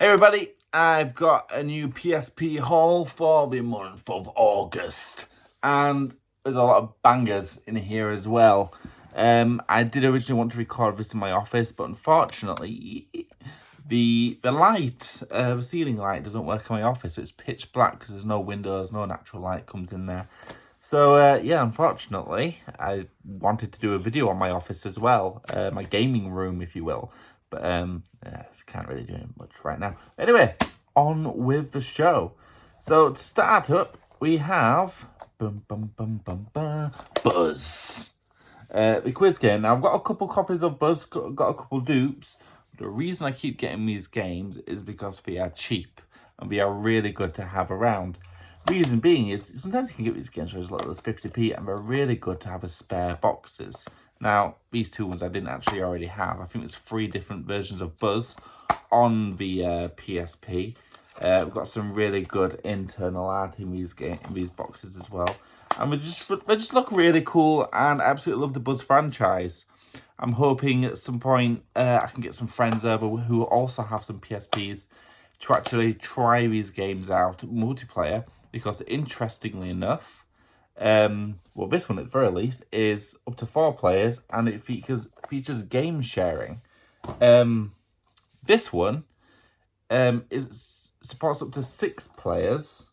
Hey everybody, I've got a new PSP haul for the month of August, and there's a lot of bangers in here as well. I did originally want to record this in my office, but unfortunately, the ceiling light doesn't work in my office. It's pitch black because there's no windows, no natural light comes in there. So yeah, unfortunately, I wanted to do a video on my office as well, my gaming room, if you will. But can't really do much right now. Anyway, on with the show. So to start up, we have Buzz. The quiz game. Now I've got a couple copies of Buzz, got a couple dupes. The reason I keep getting these games is because they are cheap and they are really good to have around. Reason being is sometimes you can get these games for as little as 50p and they're really good to have as spare boxes. Now, these two ones I didn't actually already have. I think there's 3 different versions of Buzz on the PSP. We've got some really good internal art in these boxes as well. And they just look really cool, and I absolutely love the Buzz franchise. I'm hoping at some point I can get some friends over who also have some PSPs to actually try these games out multiplayer, because interestingly enough, well, this one at the very least is up to 4 players, and it features game sharing. This one supports up to 6 players.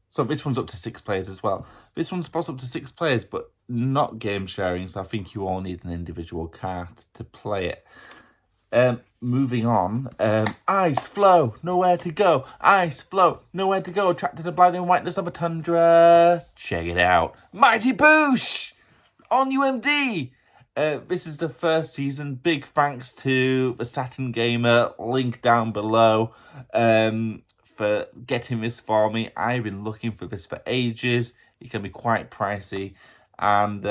So this one's up to 6 players as well. This one supports up to 6 players, but not game sharing. So I think you all need an individual card to play it. Moving on, ice flow, nowhere to go. Ice flow, nowhere to go. Trapped in the blinding whiteness of a tundra. Check it out. Mighty Boosh on UMD. This is the first season. Big thanks to the Saturn Gamer, link down below, for getting this for me. I've been looking for this for ages. It can be quite pricey. And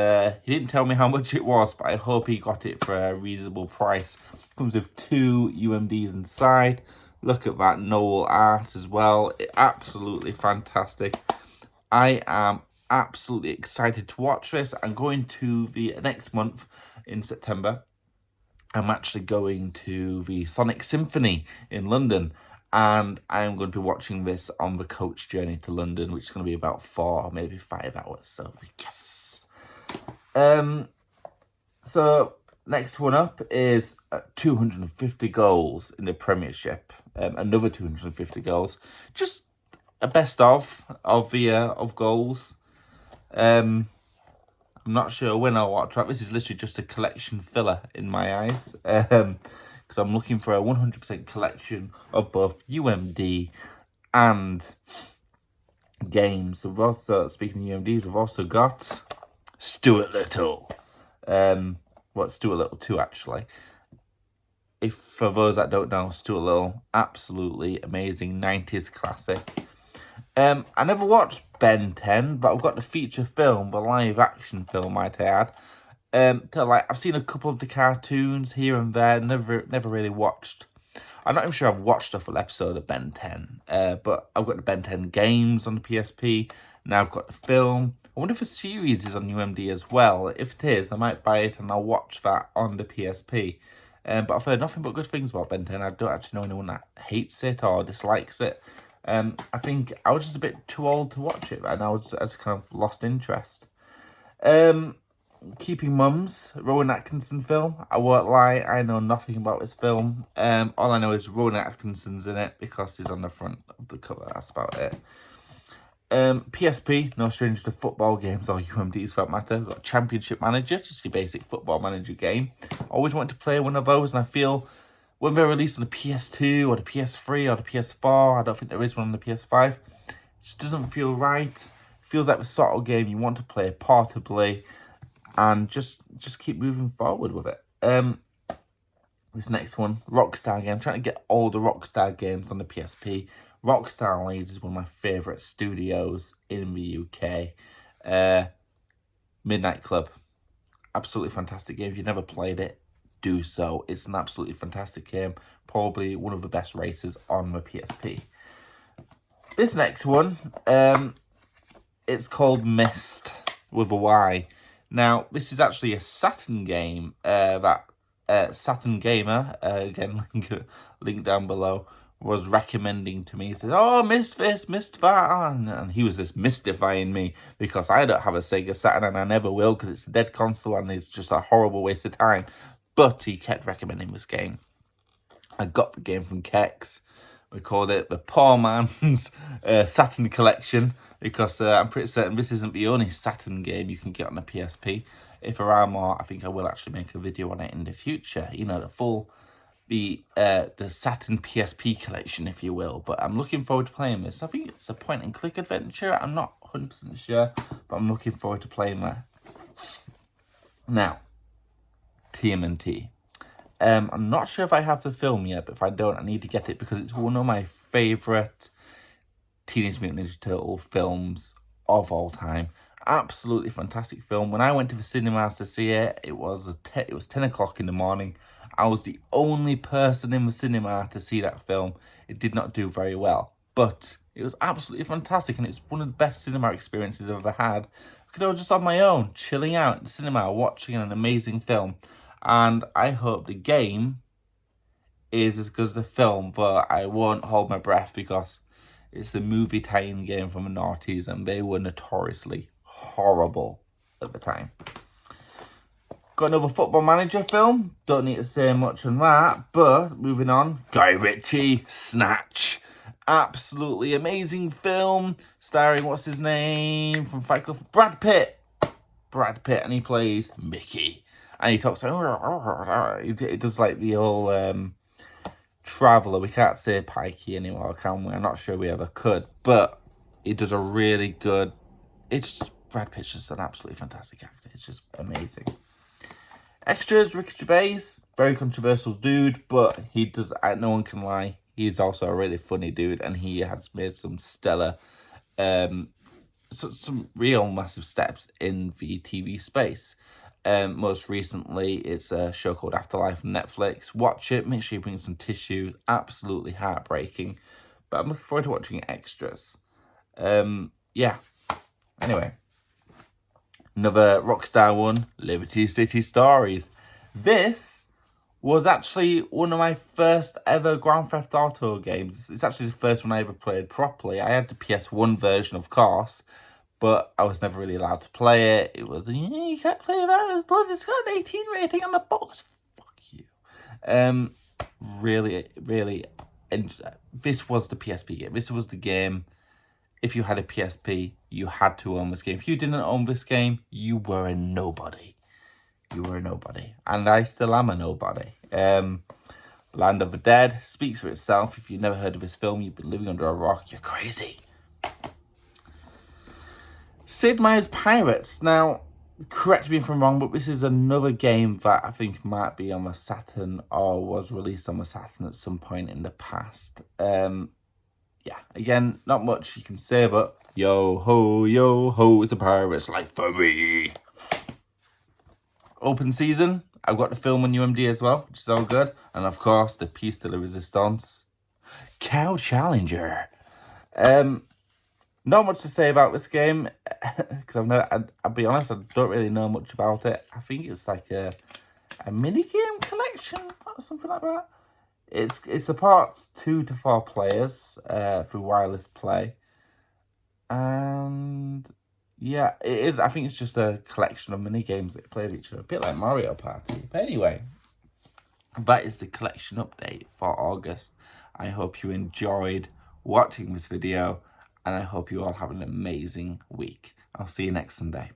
he didn't tell me how much it was, but I hope he got it for a reasonable price. Comes with 2 UMDs inside. Look at that Noel art as well. Absolutely fantastic. I am absolutely excited to watch this. I'm going to the next month in September. I'm actually going to the Sonic Symphony in London. And I'm going to be watching this on the coach journey to London, which is going to be about 4, maybe 5 hours. So, yes. So next one up is 250 goals in the Premiership. Another 250 goals. Just a best of goals. I'm not sure when I'll watch that. This is literally just a collection filler in my eyes. Because I'm looking for a 100% collection of both UMD and games. So we've also, speaking of UMDs, we've also got Stuart Little. Stuart Little 2 actually. If for those that don't know, Stuart Little, absolutely amazing 90s classic. I never watched Ben 10, but I've got the feature film, the live action film, might I add. I've seen a couple of the cartoons here and there, never really watched. I'm not even sure I've watched a full episode of Ben 10, but I've got the Ben 10 games on the PSP. Now I've got the film. I wonder if a series is on UMD as well. If it is, I might buy it and I'll watch that on the PSP. But I've heard nothing but good things about Ben 10. I don't actually know anyone that hates it or dislikes it. I think I was just a bit too old to watch it, and I was kind of lost interest. Keeping Mums, Rowan Atkinson film. I won't lie, I know nothing about this film. All I know is Rowan Atkinson's in it because he's on the front of the cover. That's about it. PSP, no stranger to football games or UMDs for that matter. Got Championship Manager, just your basic football manager game. Always wanted to play one of those, and I feel when they're released on the PS2 or the PS3 or the PS4, I don't think there is one on the PS5. It just doesn't feel right. It feels like the sort of game you want to play portably and just keep moving forward with it. This next one, Rockstar game. I'm trying to get all the Rockstar games on the PSP. Rockstar Leeds is one of my favourite studios in the UK. Midnight Club. Absolutely fantastic game. If you've never played it, do so. It's an absolutely fantastic game. Probably one of the best races on the PSP. This next one, it's called Myst with a Y. Now, this is actually a Saturn game that Saturn Gamer, again, link down below, was recommending to me. He said, "Oh, missed this, missed that," and he was just mystifying me because I don't have a Sega Saturn and I never will because it's a dead console and it's just a horrible waste of time. But he kept recommending this game. I got the game from Kex. We called it the Poor Man's Saturn Collection because I'm pretty certain this isn't the only Saturn game you can get on the PSP. If there are more, I think I will actually make a video on it in the future. You know, the Saturn PSP collection, if you will. But I'm looking forward to playing this. I think it's a point-and-click adventure. I'm not 100% sure, but I'm looking forward to playing that. Now, TMNT. I'm not sure if I have the film yet, but if I don't, I need to get it because it's one of my favourite Teenage Mutant Ninja Turtle films of all time. Absolutely fantastic film. When I went to the cinemas to see it, it was 10 o'clock in the morning. I was the only person in the cinema to see that film. It did not do very well, but it was absolutely fantastic, and it's one of the best cinema experiences I've ever had because I was just on my own, chilling out in the cinema, watching an amazing film. And I hope the game is as good as the film, but I won't hold my breath because it's a movie tie-in game from the noughties and they were notoriously horrible at the time. Got another Football Manager film. Don't need to say much on that, but moving on. Guy Ritchie, Snatch. Absolutely amazing film starring, what's his name from Fight Club? Brad Pitt, and he plays Mickey. And he talks like, he does like the old traveller. We can't say Pikey anymore, can we? I'm not sure we ever could. But he does a really good... Brad Pitt's just an absolutely fantastic actor. It's just amazing. Extras, Ricky Gervais. Very controversial dude, but he does... no one can lie. He's also a really funny dude, and he has made some stellar... some real massive steps in the TV space. Most recently, it's a show called Afterlife on Netflix. Watch it. Make sure you bring some tissues. Absolutely heartbreaking. But I'm looking forward to watching Extras. Yeah. Anyway. Another Rockstar one. Liberty City Stories. This was actually one of my first ever Grand Theft Auto games. It's actually the first one I ever played properly. I had the PS1 version, of course, but I was never really allowed to play it. It was, you can't play that, it's got an 18 rating on the box. Fuck you. Really, and this was the PSP game. This was the game, if you had a PSP, you had to own this game. If you didn't own this game, you were a nobody. You were a nobody. And I still am a nobody. Land of the Dead speaks for itself. If you've never heard of this film, you've been living under a rock, you're crazy. Sid Meier's Pirates. Now, correct me if I'm wrong, but this is another game that I think might be on the Saturn or was released on the Saturn at some point in the past. Yeah, again, not much you can say, but yo ho, it's a pirate's life for me. Open season. I've got the film on UMD as well, which is all good. And of course, the piece de la resistance. Cow Challenger. Not much to say about this game, because I'll be honest, I don't really know much about it. I think it's like a mini-game collection or something like that. It supports 2 to 4 players through wireless play. And yeah, it is. I think it's just a collection of mini-games that play with each other, a bit like Mario Party. But anyway, that is the collection update for August. I hope you enjoyed watching this video, and I hope you all have an amazing week. I'll see you next Sunday.